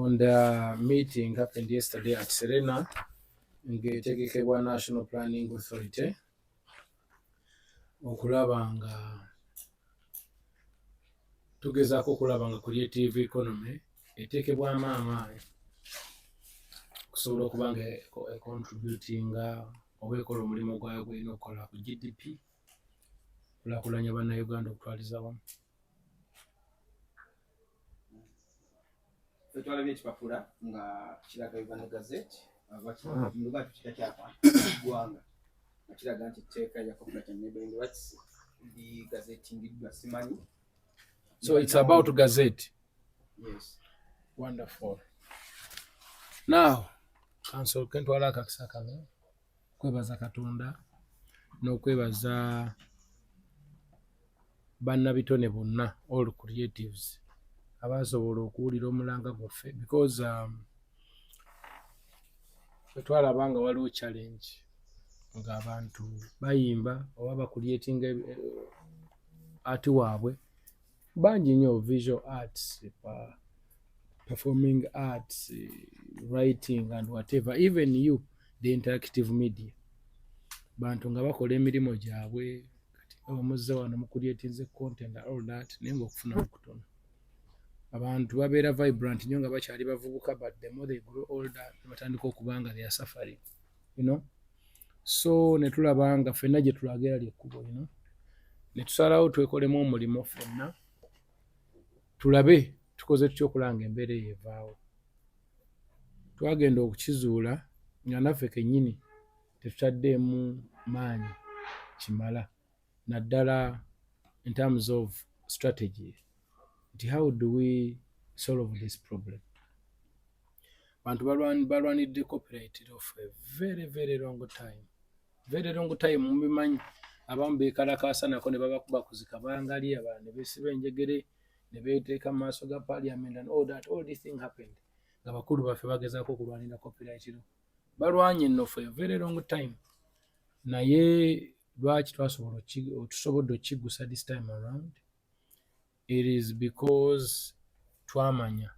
on the meeting happened yesterday at Serena ng'etegekebwa National Planning Authority okulaba nga tugezaako okulaba nga creative economy eteekebwamu amaanyi okusobola okuba nga contributinga oba ekola omulimu gwayo gw'erina okukola ku GDP kulaakulanya bannayuganda okutwaliza wamu. Twalabye ekipapula nga kiraga Uganda Gazette lwaki kitakyapa ggwanga nga kiraga nti etteeka lya Copyright and Neighbouring Rights ligazettingiddwa simanyi. So it's about Gazette. Yes. Wonderful. Now, Council kentwala akakisa kano kwebaza Katonda n'okwebaza bannabitone bonna all creatives abasobola okuwulira omulanga gwaffe because twalaba nga waliwo challenge ng'abantu bayimba oba bakuliatinga ati waabwe bangi nnyo, visual arts, performing arts, writing and whatever, even you the interactive media bantu nga bakola emirimu gyabwe kati omuzze wano mukuliatinze content all that naye ng'okufuna mukutono. Abantu babeera vibrant nnyo nga bakyali bavubuka but the more they grow older batandika okuba nga they are suffering, you know. So ne tulaba nga ffenna gye tulagira lyekkubo lino ne tusalawo twekolemu omulimo ffenna tulabe tukoze tutya okulanga embeera eyo evaawo. Twagenda okukizuula nga naffe kennyini tetutaddeemu maanyi kimala naddala in terms of strategy. How do we solve this problem? Bantu balwanidde copyright of a very, very long time. Very long time mubimanyi abamu beekalakaasa nako ne babakuba kuzika bangali abalala ne beesiba enjegere ne beeteeka mu maaso ga parliament and all that, all this thing happened. Nga bakulu baffe bagezaako okulwanira copyright no. Balwanye nno for a very long time. Naye lwaki tusobodde okiggusa this time around? It is because twamanya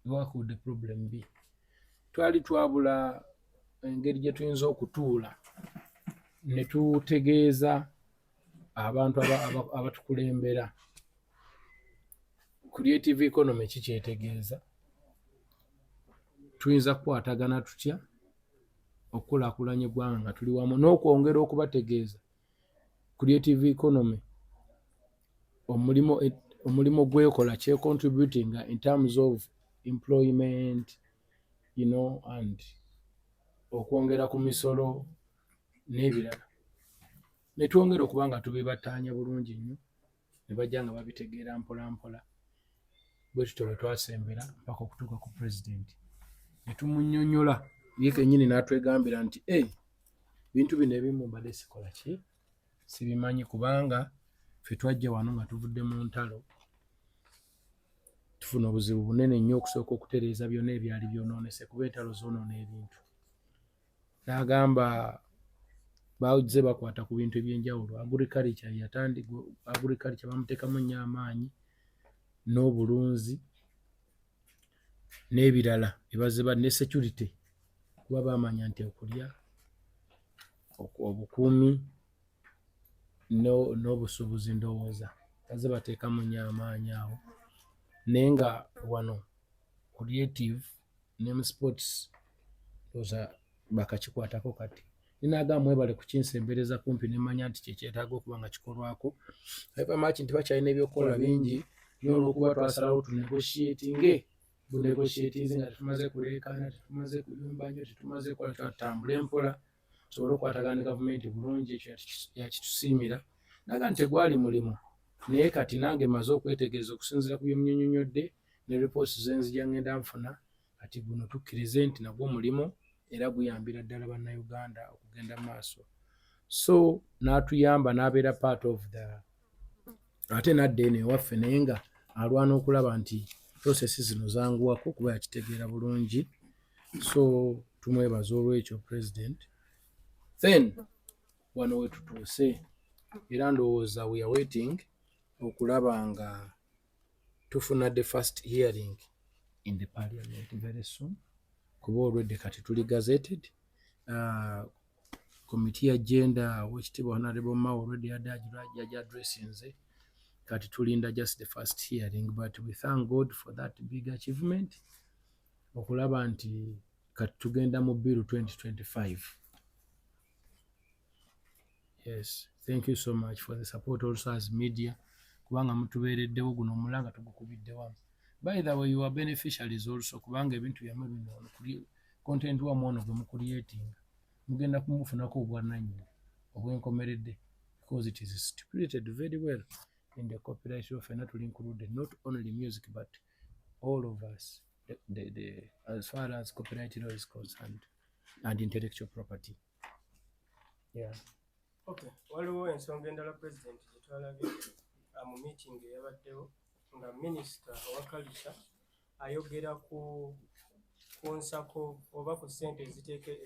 what could the problem be. Twali twabula engeri gye tuyinza okutuula ne tutegeeza abantu abatukulembera creative economy kikyetegeeza, tuyinza kukwatagana tutya okukulaakulanya eggwanga nga tuli wamu n'okwongera okubategeeza creative economy omulimo gwekola kye contributing in terms of employment, you know, and okwongera ku misolo n'ebirala. Ne twongera okuba nga tubibattaanya bulungi nnyo ne bajja nga babitegeera mpola mpola. Bwe tutyo bwe twasembera mpaka okutuuka ku pulezidenti ne tumunnyonnyola ye kennyini n'atwegambira nti bintu bino ebimu mbadde sikola ki sibimanyi kubanga ffe twajja wano nga tuvudde mu ntalo tufuna obuzibu bunene nnyo okusooka okutereeza byonna ebyali byonoonese kuba entalo zoonoona ebintu. N'agamba bazze bakwata ku bintu eby'enjawulo. Agriculture bamuteekamu nnyo amaanyi n'obulunzi n'ebirala ebazze ne security kuba baamanya nti okulya obukuumi n'obusuubuzi ndowooza bazze bateekamu nnyo amaanyi awo. Naye nga wano creative ne mu sports ndowooza bakakikwatako kati. Ninaagamba mwebale kukinsembereza kumpi ne mmanya nti kyekyetaaga okuba nga kikolwako. Abamaki nti bakyalina ebyokukola bingi n'olwokuba twasalawo tunegotiatinge bunegotiatinze nga tetumaze kuleekaana, tetumaze kuyumba nnyo, tetumaze kukola, twatambula empola tusobole okukwatagana ne gavumenti bulungi. Ekyo yakitusiimira. Naga nti tegwali mulimu naye kati nange maze okwetegereza okusinziira ku byemunnyonnyodde ne reports ze nzija ngenda nfuna kati guno tukkirize nti nagwo mulimu era guyambira ddala bannayuganda okugenda maaso. So n'atuyamba n'abeera part of the ate n'adda eno ewaffe naye nga alwana okulaba nti process zino zanguwako kuba yakitegeera bulungi. So tumwebaza olw'ekyo president. Then wano we tutuuse era ndowooza we are waiting okulaba nga tufuna the first hearing in the parliament very soon. Kuba already kati tuli gazetted. Committee agenda wekitiibwa Honorable Mao already had addressing nze. Kati tulinda just the first hearing, but we thank God for that big achievement. Okulaba nti kati tugenda mu bill 2025. Yes, thank you so much for the support also as media. Kubanga mutubeereddewo guno omulanga tugukubiddewamu. By the way, you are beneficiaries also kubanga ebintu byamwe bino content wa mwono gwe mucreating. Mugenda kumufunako obwannannyini obwenkomeredde because it is stipulated very well in the copyright law. Fena tuli included not only music but all of us, the as far as copyright law is concerned and intellectual property. Yeah. Okay, waliwo ensonga endala president gye twalabye mu meeting eyabaddewo nga minisita owa culture ayogera ku nsako oba ku ssente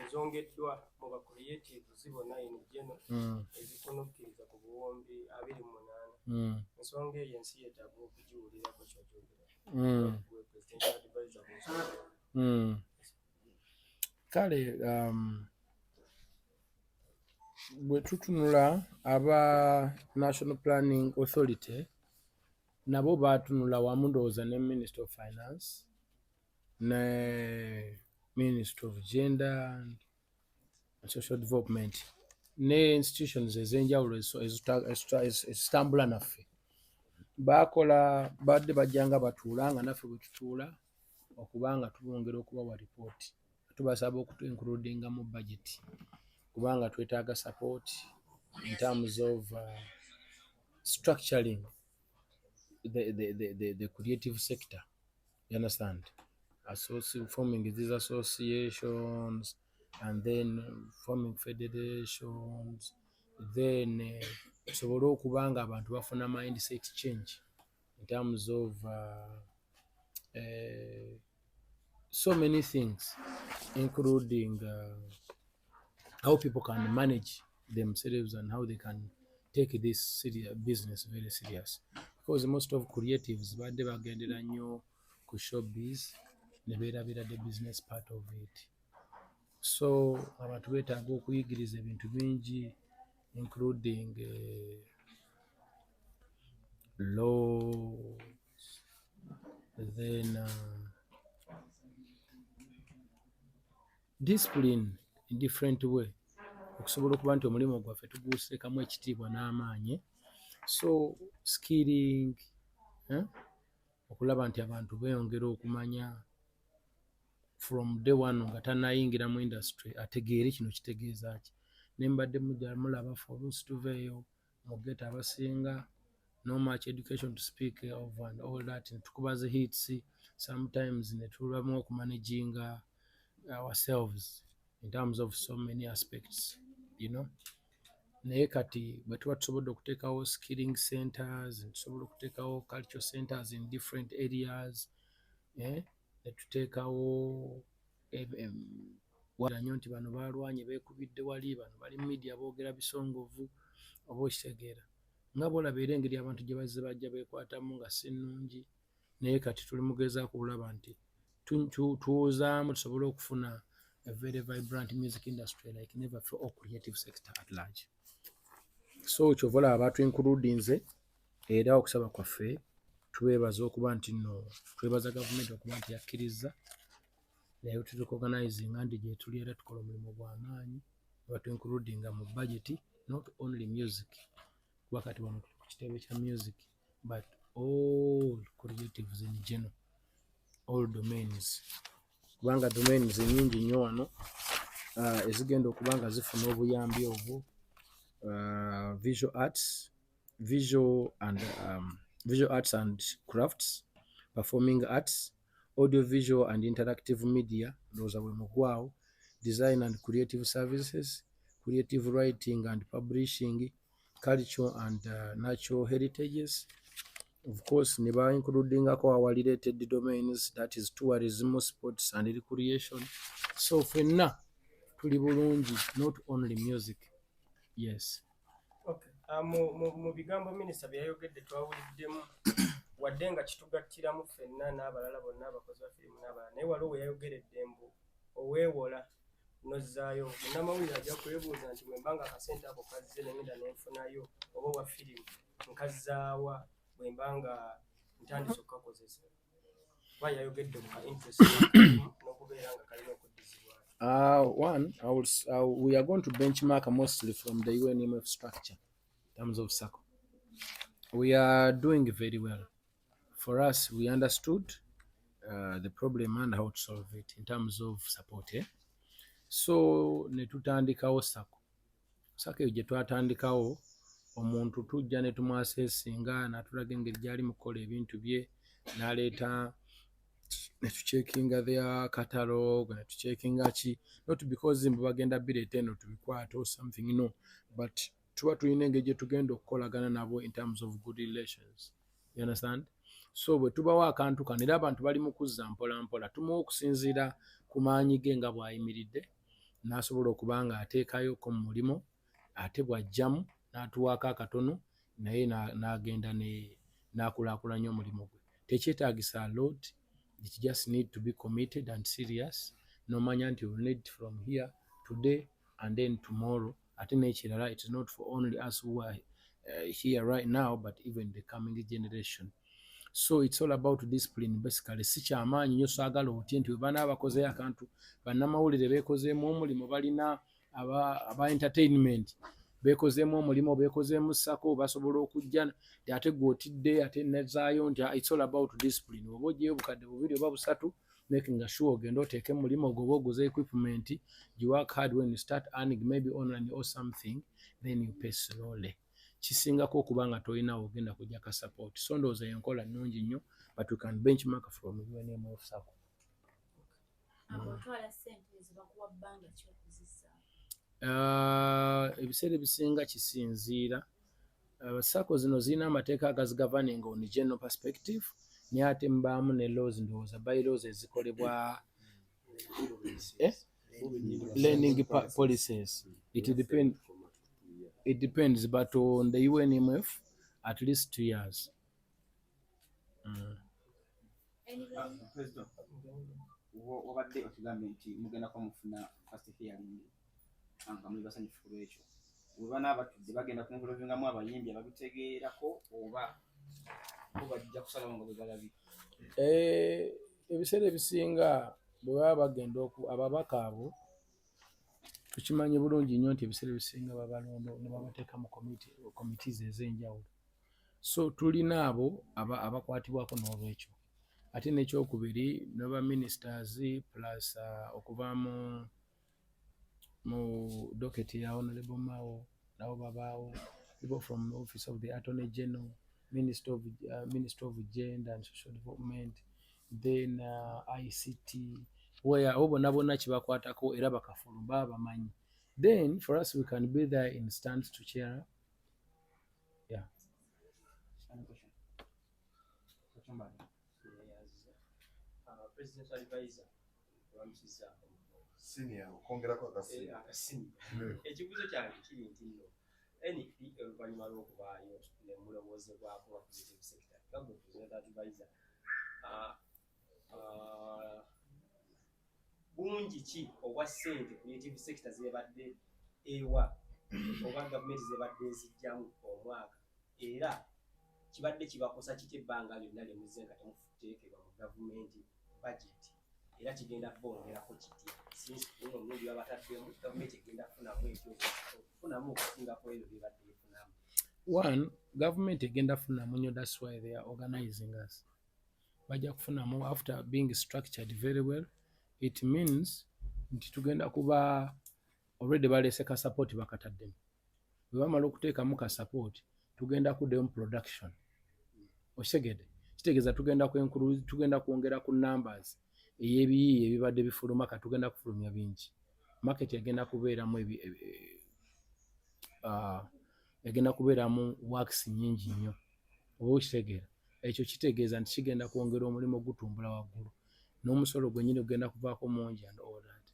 ezongeddwa mu ba creative zibona in general ezikunukkiriza ku buwumbi 28. Ensonga eyo ensi yeetaaga okugiwulirako kyokyogera. Kale bwe tutunula aba National Planning Authority nabo baatunula wamu ndowooza ne Minister of Finance ne Minister of Gender and Social Development ne institutions ez'enjawulo ezitambula naffe baakola badde bajjanga batuula nga naffe bwe tutuula okubanga tubongera okubawa ripooti tubasaba okutu-includinga mu budget kubanga twetaaga support in terms of structuring the creative sector. You understand? Forming these associations and then forming federations, then tusobole okuba nga abantu bafuna mindset change in terms of so many things, including how people can manage themselves and how they can take this business very serious. Because most of creatives badde bagendera nnyo ku showbiz ne beerabira the business part of it. So abantu beetaaga okuyigiriza ebintu bingi including laws, then discipline in different way okusobola okuba nti omulimu gwaffe tuguuseekamu ekitiibwa n'amaanyi. So skilling, okulaba nti abantu beeyongera okumanya from day one nga tannayingira mu industry ategeere kino kitegeeza ki. Ne mbadde mulaba for oluusi tuveeyo mu ghetto abasinga no much education to speak of and all that, tukuba the hits sometimes ne tulwamu okumanaginga ourselves in terms of so many aspects, you know. Naye kati bwe tuba tusobodde okuteekawo skilling centers, tusobola okuteekawo cultural centers in different areas, ne tuteekawo nnyo nti bano baalwanye beekubidde wali, bano bali media boogera bisongovu oba okitegeera. Nga bw'olaba era engeri abantu gye bazze bajja beekwatamu nga si nnungi, naye kati tuli mugezaako okulaba nti tuwuzaamu tusobole okufuna a very vibrant music industry like never for all creative sector at large. So kyova olaba batu-includinze era okusaba kwaffe tubeebaza okuba nti nno twebaza gavumenti okuba nti yakkiriza naye tutuorganizinga nti gye tuli era tukola omulimu gw'amaanyi batu-includinga mu budget not only music kuba kati wano ku kitebe kya music but all creatives in general, all domains kubanga domains nyingi nnyo wano ezigenda okuba nga zifuna obuyambi obwo. Visual arts and crafts, performing arts, audiovisual and interactive media, those are mugwao, design and creative services, creative writing and publishing, culture and natural heritages. Of course, niba including our related domains, that is tourism, sports and recreation. So fenna tuli bulungi, not only music. Yes. Okay. Mu bigambo minisita byayogedde twawuliddemu wadde nga kitugattiramu ffenna n'abalala bonna abakozi ba firimu n'abalala, naye waliwo we yayogeredde mbu oweewola nozzaayo munnamawulire ajja kwebuuza nti bwe mbanga akasente ako kazze nengenda nenfunayo oba owa firimu nkazzaawa bwe mbanga ntandise okukakozesa. Kuba yayogedde ku ka interest n'okubeera nga kalina okuddizibwayo. One, we are going to benchmark mostly from the UNMF structure in terms of SACCO. We are doing very well. For us, we understood the problem and how to solve it in terms of support. So ne tutandikawo SACCO. SACCO eyo gye twatandikawo omuntu tujja ne tumwasesinga n'atulaga engeri gy'ali mu kukola ebintu bye, n'aleeta ne tucheckinga their catalog, ne tucheckinga ki, not because mbu bagenda bireeta eno tubikwate or something, no, but tuba tulina engeri gye tugenda okukolagana nabo in terms of good relations. You understand? So bwe tubawo akantu kano era abantu bali mu kuzza mpola mpola, tumuwa okusinziira ku maanyi ge nga bw'ayimiridde, n'asobola okuba nga ateekayoko mu mulimo, ate bw'ajjamu n'atuwaako akatono naye n'agenda n'akulaakulanya omulimu gwe. Tekyetaagisa lot, it just need to be committed and serious. Nomanya nti you will need from here today and then tomorrow. Ate n'ekirala, it is not for only us who are here right now, but even the coming generation. So it's all about discipline basically. Si kyamaanyi nnyo saagala otye nti we bana abakozeyo akantu, bannamawulire beekozeemu omulimu, balina aba entertainment beekozeemu omulimu, beekozeemu SACCO, basobola okujja ate gwe otidde ate nezaayo nti it's all about discipline. Oba oggyeyo obukadde 2 oba 3, making sure ogenda oteeke mu mulimu ogwo, oba oguze equipment, you work hard. When you start earning maybe online or something, then you pay slowly. Kisingako okuba nga tolina ogenda kujja ka support. So ndowooza enkola nnungi nnyo, but we can benchmark from UNMF SACCO. Ebiseera ebisinga kisinziira. SACCO zino zirina amateeka agazigavaninga on general perspective, naye ate mubaamu ne laws, ndowooza bylaws ezikolebwa learning policies. It depends, but on the UNMF, at least 2 years. President, wabadde otugambye nti mugenda kwa mufuna first hearing nga muli basanyufu lwekyo. Bwe n'abatudde bagenda kumuvuluvingamu abayimbi ababitegeerako oba bajja kusalawo nga bwe balabye? Ebiseera ebisinga bwe baba bagenda ababaka abo tukimanyi bulungi nnyo nti ebiseera ebisinga babalonda ne babateeka mu committees ez'enjawulo. So tulina abo abakwatibwako n'olwekyo. Ate n'ekyokubiri n'aba ministers plus okuva mu docket ya Honorable Mao nabo babaawo, people from the office of the Attorney General, Minister of Gender and Social Development, then ICT, where bonna bonna kibakwatako era bakafulu baba bamanyi. Then for us we can be there in stands to cheer. Yeah. Presidential advisor Ramchiza senior okongerako akasini. Ekibuuzo kyange kiri nti nno NP oluvannyuma lw'okubaayo ne mulowoozebwako wa creative sector nga gwe presidential advisor, bungi ki obwa ssente creative sector zebadde ewa oba gavumenti zebadde ezijjamu omwaka, era kibadde kibakosa kiti ebbanga lyonna lye muzze nga temuteekebwa mu gavumenti budget, era kigenda bongerako kitya since kuno omulundi babataddemu gavumenti egenda kufunamu ekyo okufunamu okusingako ebyo byebadde efunamu? One, government egenda kufunamu nnyo, that's why they are organizing us. Bajja kufunamu after being structured very well. It means nti tugenda kuba already baleese ka support bakataddemu. Bwe bamala okuteekamu ka support tugenda kuddayo mu production. Okitegedde? Kitegeeza tugenda kwongera ku numbers ey'ebiyiiye ebibadde bifuluma ka tugenda kufulumya bingi. Market egenda kubeeramu works nnyingi nnyo. Oba okitegeera? Ekyo kitegeeza nti kigenda kwongera omulimu gutumbula waggulu. N'omusolo gwennyini gugenda kuvaako mungi and all that.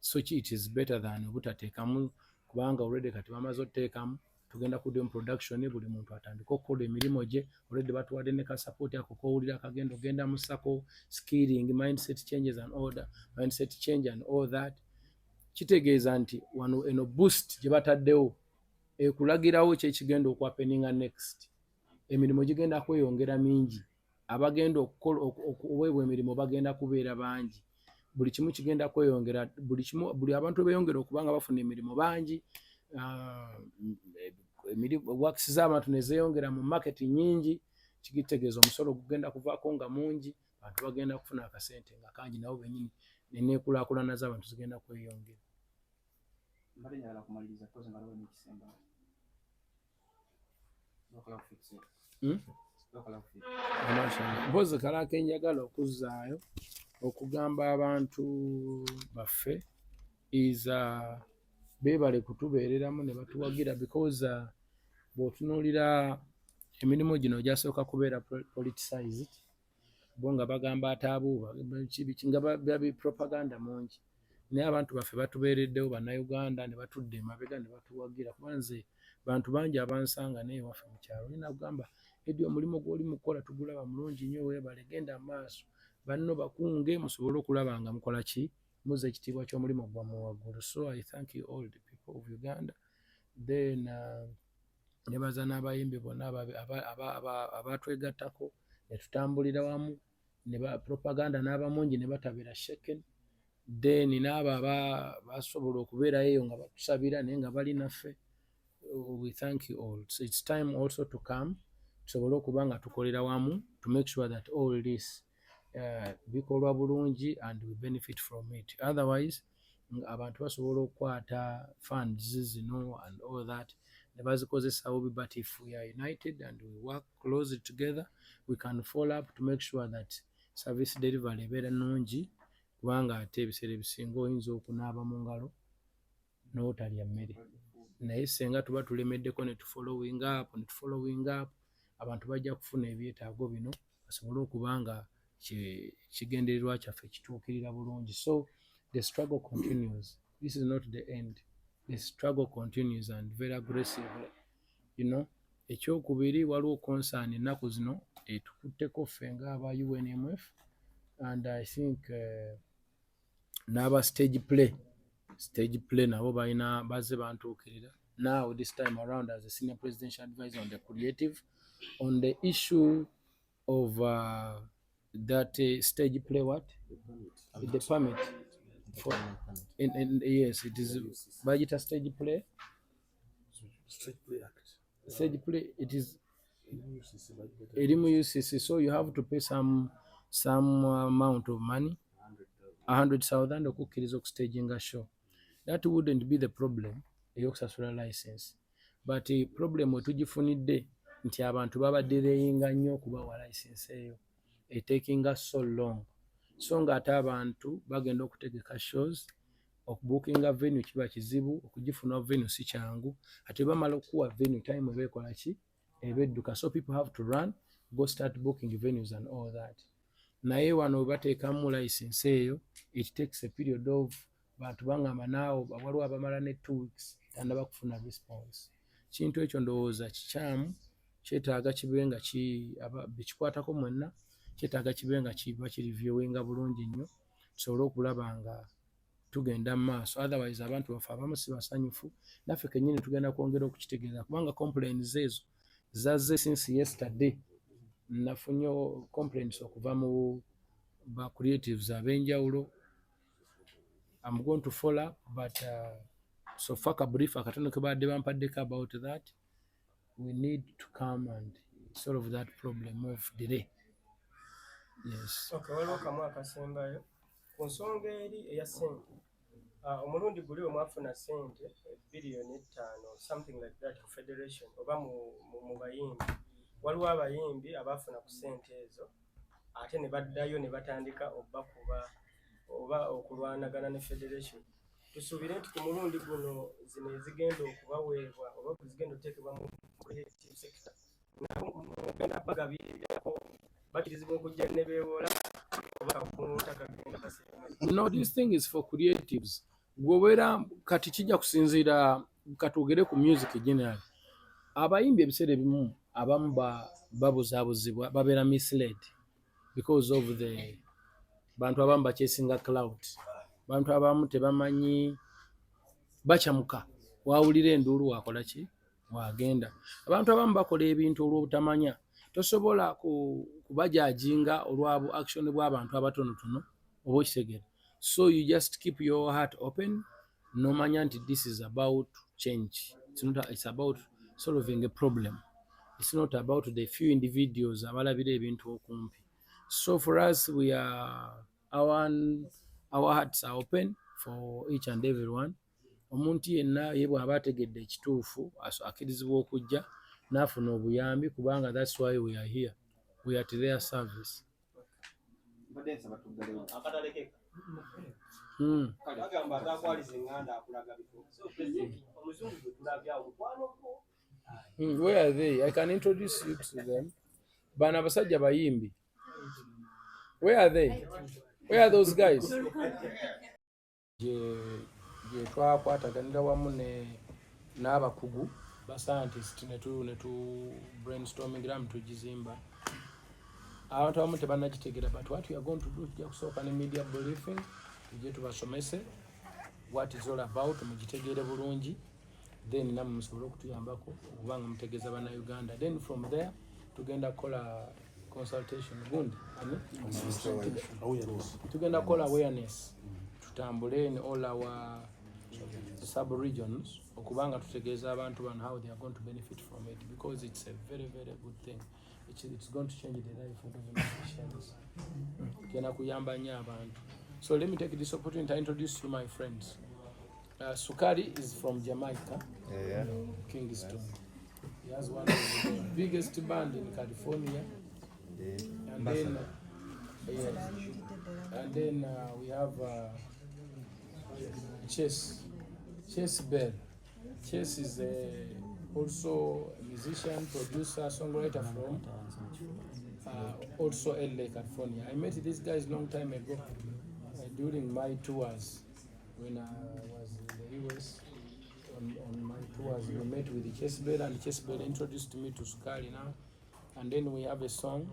So it is better than obutateekamu, kubanga already kati bamaze otuteekamu tugenda kudda mu production buli muntu atandika okukola emirimu gye already batuwadde ne ka support ako kowulira akagenda ogenda mu sako skilling mindset changes and order mindset change and all that kitegeeza nti wano eno boost gye bataddewo ekulagirawo kyekigenda okwapeninga next emirimu gigenda kweyongera mingi abagenda okuweebwa emirimu bagenda kubeera bangi buli kimu kigenda kweyongera buli abantu beeyongera okubanga bafuna emirimu bangi works z'abantu ne zeeyongera mu market nyingi kigitegeeza omusolo gugenda kuvaako nga mungi abantu bagenda kufuna akasente nga kangi nabo bennyini neneekulaakulana z'abantu zigenda kweyongera. mbadde njagala kumaliriza koze nga lwe mukisemba mpozi kalaake njagala okuzzaayo okugamba abantu baffe beebale kutubeereramu ne batuwagira because bw'otunuulira emirimu gino gyasooka kubeera politicized bo nga bagamba ataabuuba nga babi propaganda mungi naye abantu baffe batubeereddewo bannayuganda ne batudde emabega ne batuwagira kuba nze bantu bangi abansanga naye waffe mu kyalo nina kugamba edi omulimu gw'oli mukukola tugulaba mulungi nnyo weebale genda maaso banno bakunge musobole okulaba nga mukola ki muzza ekitiibwa ky'omulimu gwammwe waggulu. So I thank you all the people of Uganda. Then nebaza n'abayimbi bonna abatwegattako ne tutambulira wamu ne propaganda n'abamungi ne batabira shaken. Then n'abo basobola okubeerayo eyo nga batusabira naye nga bali naffe. We thank you all. So it's time also to come tusobole okuba nga tukolera wamu to make sure that all this bikolwa bulungi and we benefit from it. Otherwise abantu basobola okukwata funds zino and all that ne bazikozesa bubi, but if we are united and we work closely together we can follow up to make sure that service delivery ebeera nnungi kubanga ate ebiseera ebisinga oyinza okunaaba mu ngalo n'otalya mmere naye senga tuba tulemeddeko ne tufollowing up abantu bajja kufuna ebyetaago bino basobole okuba nga kigendererwa kyaffe kituukirira bulungi. So the struggle continues. This is not the end. The struggle continues and very aggressively. Ekyokubiri waliwo concern ennaku zino tukutteko ffe ng'aba UNMF and I think n'aba stage play nabo balina bazze bantuukirira. Now this time around as a senior presidential advisor on the creative on the issue of that stage play the permit for yes it is budget stage play it is erimu UCC, so you have to pay some amount of money 100,000 okukkiriza okustaginga show. That wouldn't be the problem eyokusasula license, but problem wetugifunidde nti abantu babadde beeyinga nnyo okubawa license eyo taking us so long, so nga ate abantu bagenda okutegeka shows okubookinga venue kiba kizibu, okugifuna venue si kyangu, ate bamala okuwa venue time ebeekola ki ebedduka, so people have to run go start booking venues and all that. Naye wano we bateekamu license eyo it takes a period of bantu bangamba naawo waliwo abamala ne 2 weeks tandaba kufuna response. Kintu ekyo ndowooza kikyamu, kyetaaga kibe nga bikikwatako mwenna, kyetaaga kibe nga kiba kiriviewinga bulungi nnyo tusobole okulaba nga tugenda mu maaso. Otherwise abantu baffe abamu si basanyufu, naffe kennyini tugenda kwongera okukitegeeza kubanga complaints ezo zazze since yesterday. Nafunye complaints okuva mu ba creatives ab'enjawulo. I'm going to follow up, but so far a brief akatono ke badde bampaddeko about that. We need to come and solve that problem of delay. Yes. Okay, waliwo kamu akasembayo ku nsonga eri eya ssente. Omulundi guli omwafuna ssente $5 something like that ku federation oba mu bayimbi. Waliwo abayimbi abafuna ku ssente ezo ate ne baddayo ne batandika okubakuba oba okulwanagana ne federation. Tusuubire nti ku mulundi guno zino ezigenda okubaweebwa oba zigenda oteekebwa mu creative sector mugenda bagabirirako bakirizibwa okujja ne beewola oba kakunta kagenda kasemba. No, this thing is for creatives. Gwobeera kati kijja kusinziira katwogere ku music generally. abayimbi ebiseera ebimu abamu babuzaabuzibwa babeera misled because of the bantu abamu bakyesinga cloud, bantu abamu tebamanyi bakyamuka wawulira enduulu wakola ki wagenda. Abantu abamu bakola ebintu olw'obutamanya, tosobola kubajajinga olwa action bw'abantu abatonotono oba okitegeera. So you just keep your heart open nomanya nti this is about change. It's about solving a problem. It's not about the few individuals abalabira ebintu okumpi. So for us, we are our hearts are open for each and everyone. Omuntu yenna ye bw'aba ategedde ekituufu akirizibwa okujja n'afuna obuyambi kubanga that's why we are here. We are at their service. Where are they? I can introduce you to them. Bana basajja bayimbi. Where are they? Where are those guys? Je twakwataganira wamu n'abakugu ba scientist netu brainstormingira mu tugizimba. Abantu abamu tebannakitegeera, but what we are going to do tujja kusooka ne media briefing tujje tubasomese what is all about, mugitegeere bulungi, then namwe musobole okutuyambako okubanga mutegeeza bannayuganda. Then from there tugenda kukola consultation gundi tugenda kukola awareness, tutambule in all our sub-regions okubanga tutegeeza abantu bano how they are going to benefit from it, because it's a very, very good thing. It's going to change the life of the musicians. Kena kuyamba nnyo abantu. So let me take this opportunity to introduce you my friends. Sukari is from Jamaica, Kingston. He has one of the biggest band in California. And then, we have Chess Bell. Chess is also a musician, producer, songwriter from also LA, California. I met these guys long time ago during my tours when I was in the US. On my tours, we met with Chess Bell, and Chess Bell introduced me to Sukari now. And then we have a song.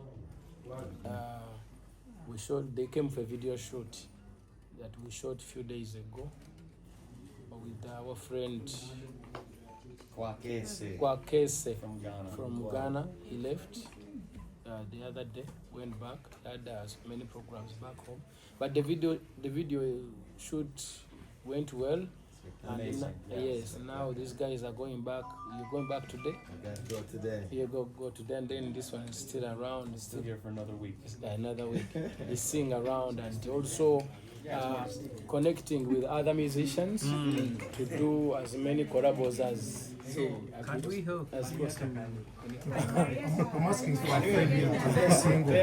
They came for a video shoot that we shot a few days ago with our friend Kwakese from Ghana. He left the other day, went back, had many programs back home. But the video shoot went well. And yes, now these guys are going back. You're going back today? Go today. You go today, and then this one is still around. It's Still here for another week. Another week. He's sing around and also connecting with other musicians to do as many collabos as possible. I'm asking for a friend here to single.